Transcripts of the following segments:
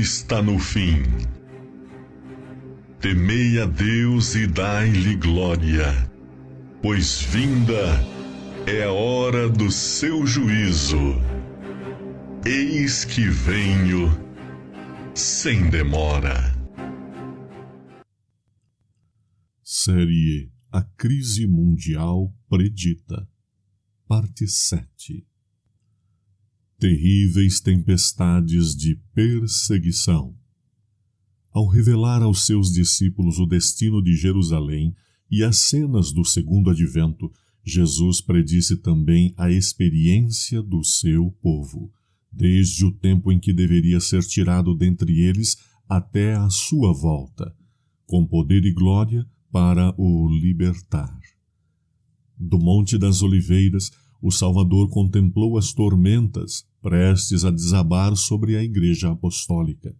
está no fim. Temei a Deus e dai-lhe glória, pois vinda é a hora do seu juízo. Eis que venho sem demora. Série A Crise Mundial Predita, Parte 7. Terríveis tempestades de perseguição. Ao revelar aos seus discípulos o destino de Jerusalém e as cenas do segundo advento, Jesus predisse também a experiência do seu povo, desde o tempo em que deveria ser tirado dentre eles até a sua volta, com poder e glória para o libertar. Do Monte das Oliveiras, o Salvador contemplou as tormentas prestes a desabar sobre a Igreja Apostólica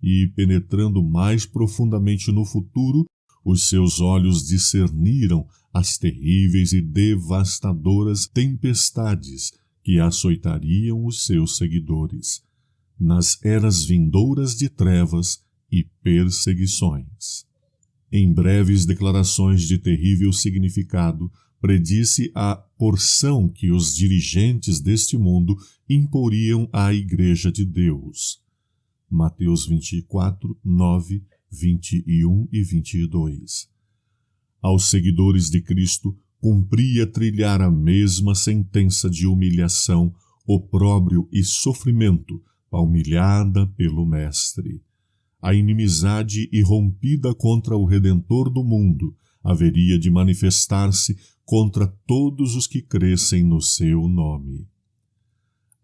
e, penetrando mais profundamente no futuro, os seus olhos discerniram as terríveis e devastadoras tempestades que açoitariam os seus seguidores, nas eras vindouras de trevas e perseguições. Em breves declarações de terrível significado, predisse a porção que os dirigentes deste mundo imporiam à Igreja de Deus. Mateus 24, 9, 21 e 22. Aos seguidores de Cristo, cumpria trilhar a mesma sentença de humilhação, opróbrio e sofrimento, palmilhada pelo Mestre. A inimizade irrompida contra o Redentor do mundo haveria de manifestar-se contra todos os que crescem no seu nome.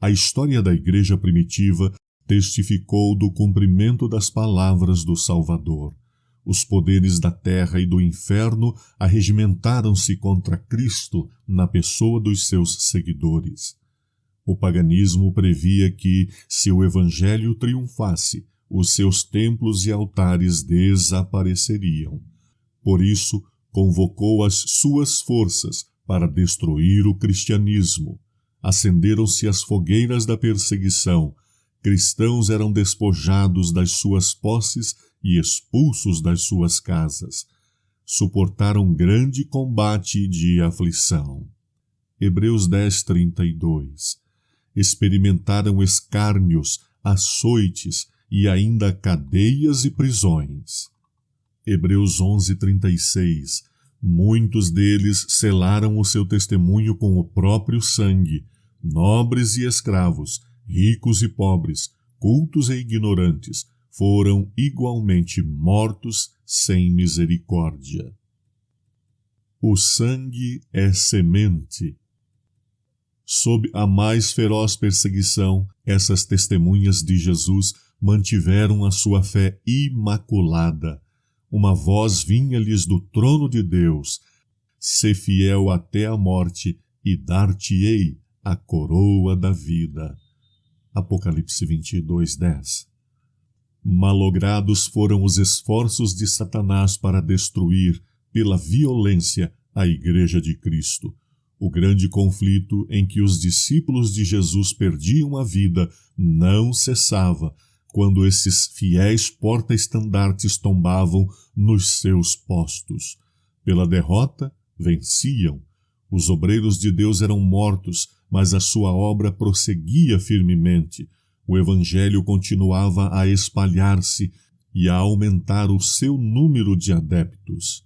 A história da Igreja primitiva testificou do cumprimento das palavras do Salvador. Os poderes da terra e do inferno arregimentaram-se contra Cristo na pessoa dos seus seguidores. O paganismo previa que, se o Evangelho triunfasse, os seus templos e altares desapareceriam. Por isso, convocou as suas forças para destruir o cristianismo. Acenderam-se as fogueiras da perseguição. Cristãos eram despojados das suas posses e expulsos das suas casas. Suportaram grande combate de aflição. Hebreus 10, 32. Experimentaram escárnios, açoites e ainda cadeias e prisões. Hebreus 11, 36. Muitos deles selaram o seu testemunho com o próprio sangue, nobres e escravos, ricos e pobres, cultos e ignorantes, foram igualmente mortos sem misericórdia. O sangue é semente. Sob a mais feroz perseguição, essas testemunhas de Jesus mantiveram a sua fé imaculada. Uma voz vinha-lhes do trono de Deus: "Sê fiel até a morte, e dar-te-ei a coroa da vida." Apocalipse 22, 10. Malogrados foram os esforços de Satanás para destruir, pela violência, a Igreja de Cristo. O grande conflito em que os discípulos de Jesus perdiam a vida não cessava quando esses fiéis porta-estandartes tombavam nos seus postos. Pela derrota, venciam. Os obreiros de Deus eram mortos, mas a sua obra prosseguia firmemente. O Evangelho continuava a espalhar-se e a aumentar o seu número de adeptos.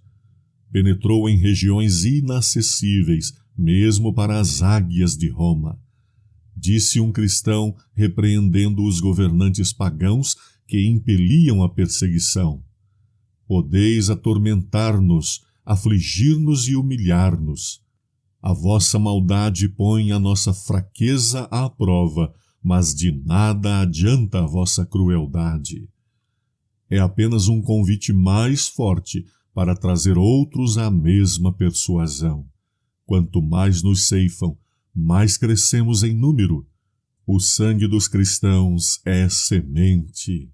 Penetrou em regiões inacessíveis, mesmo para as águias de Roma. Disse um cristão, repreendendo os governantes pagãos que impeliam a perseguição: "Podeis atormentar-nos, afligir-nos e humilhar-nos. A vossa maldade põe a nossa fraqueza à prova, mas de nada adianta a vossa crueldade." É apenas um convite mais forte para trazer outros à mesma persuasão. Quanto mais nos ceifam, mais crescemos em número. O sangue dos cristãos é semente.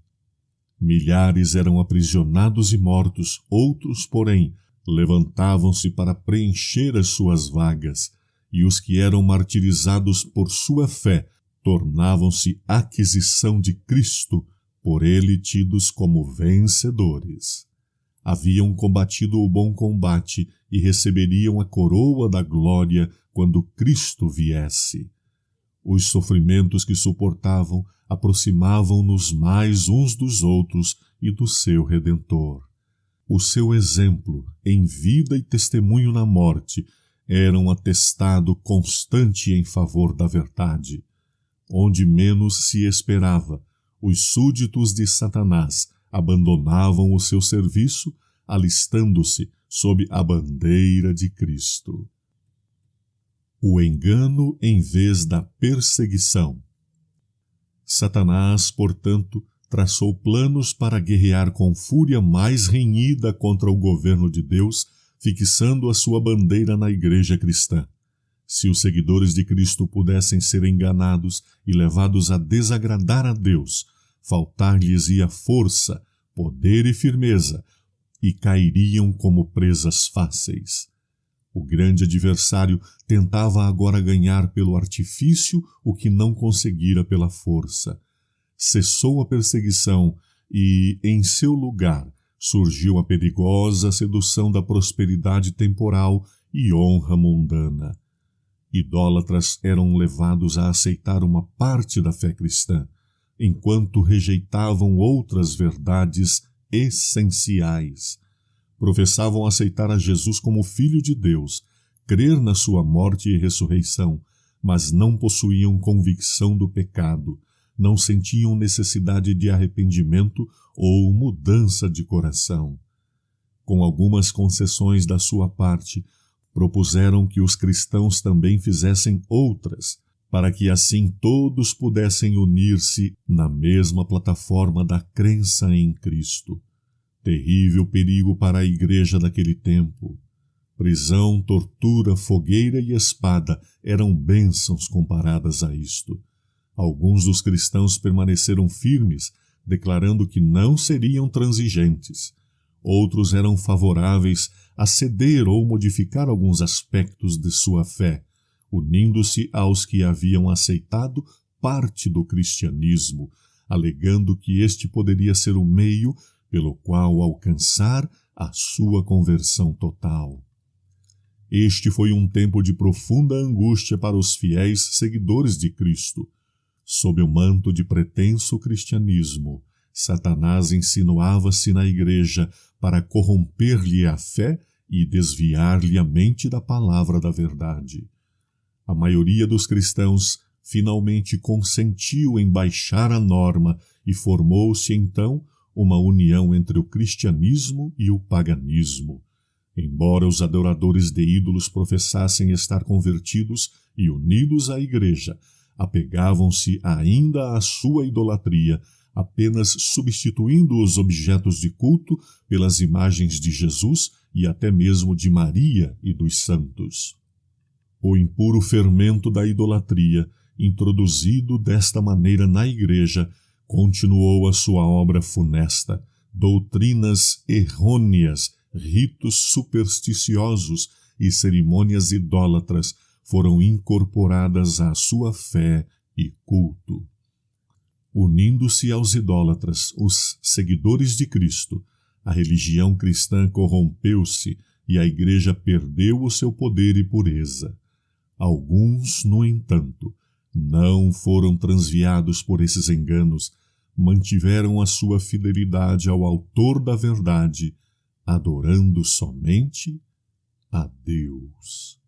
Milhares eram aprisionados e mortos, outros, porém, levantavam-se para preencher as suas vagas, e os que eram martirizados por sua fé tornavam-se aquisição de Cristo por ele tidos como vencedores. Haviam combatido o bom combate e receberiam a coroa da glória quando Cristo viesse. Os sofrimentos que suportavam aproximavam-nos mais uns dos outros e do seu Redentor. O seu exemplo, em vida e testemunho na morte, era um atestado constante em favor da verdade. Onde menos se esperava, os súditos de Satanás abandonavam o seu serviço, alistando-se sob a bandeira de Cristo. O engano em vez da perseguição. Satanás, portanto, traçou planos para guerrear com fúria mais renhida contra o governo de Deus, fixando a sua bandeira na igreja cristã. Se os seguidores de Cristo pudessem ser enganados e levados a desagradar a Deus, faltar-lhes-ia força, poder e firmeza, e cairiam como presas fáceis. O grande adversário tentava agora ganhar pelo artifício o que não conseguira pela força. Cessou a perseguição e, em seu lugar, surgiu a perigosa sedução da prosperidade temporal e honra mundana. Idólatras eram levados a aceitar uma parte da fé cristã, enquanto rejeitavam outras verdades essenciais. Professavam aceitar a Jesus como Filho de Deus, crer na sua morte e ressurreição, mas não possuíam convicção do pecado, não sentiam necessidade de arrependimento ou mudança de coração. Com algumas concessões da sua parte, propuseram que os cristãos também fizessem outras, para que assim todos pudessem unir-se na mesma plataforma da crença em Cristo. Terrível perigo para a igreja daquele tempo. Prisão, tortura, fogueira e espada eram bênçãos comparadas a isto. Alguns dos cristãos permaneceram firmes, declarando que não seriam transigentes. Outros eram favoráveis a ceder ou modificar alguns aspectos de sua fé, unindo-se aos que haviam aceitado parte do cristianismo, alegando que este poderia ser o meio pelo qual alcançar a sua conversão total. Este foi um tempo de profunda angústia para os fiéis seguidores de Cristo. Sob o manto de pretenso cristianismo, Satanás insinuava-se na igreja para corromper-lhe a fé e desviar-lhe a mente da palavra da verdade. A maioria dos cristãos finalmente consentiu em baixar a norma e formou-se então uma união entre o cristianismo e o paganismo. Embora os adoradores de ídolos professassem estar convertidos e unidos à igreja, apegavam-se ainda à sua idolatria, apenas substituindo os objetos de culto pelas imagens de Jesus e até mesmo de Maria e dos santos. O impuro fermento da idolatria, introduzido desta maneira na igreja, continuou a sua obra funesta. Doutrinas errôneas, ritos supersticiosos e cerimônias idólatras foram incorporadas à sua fé e culto. Unindo-se aos idólatras, os seguidores de Cristo, a religião cristã corrompeu-se e a igreja perdeu o seu poder e pureza. Alguns, no entanto, não foram transviados por esses enganos, mantiveram a sua fidelidade ao Autor da verdade, adorando somente a Deus.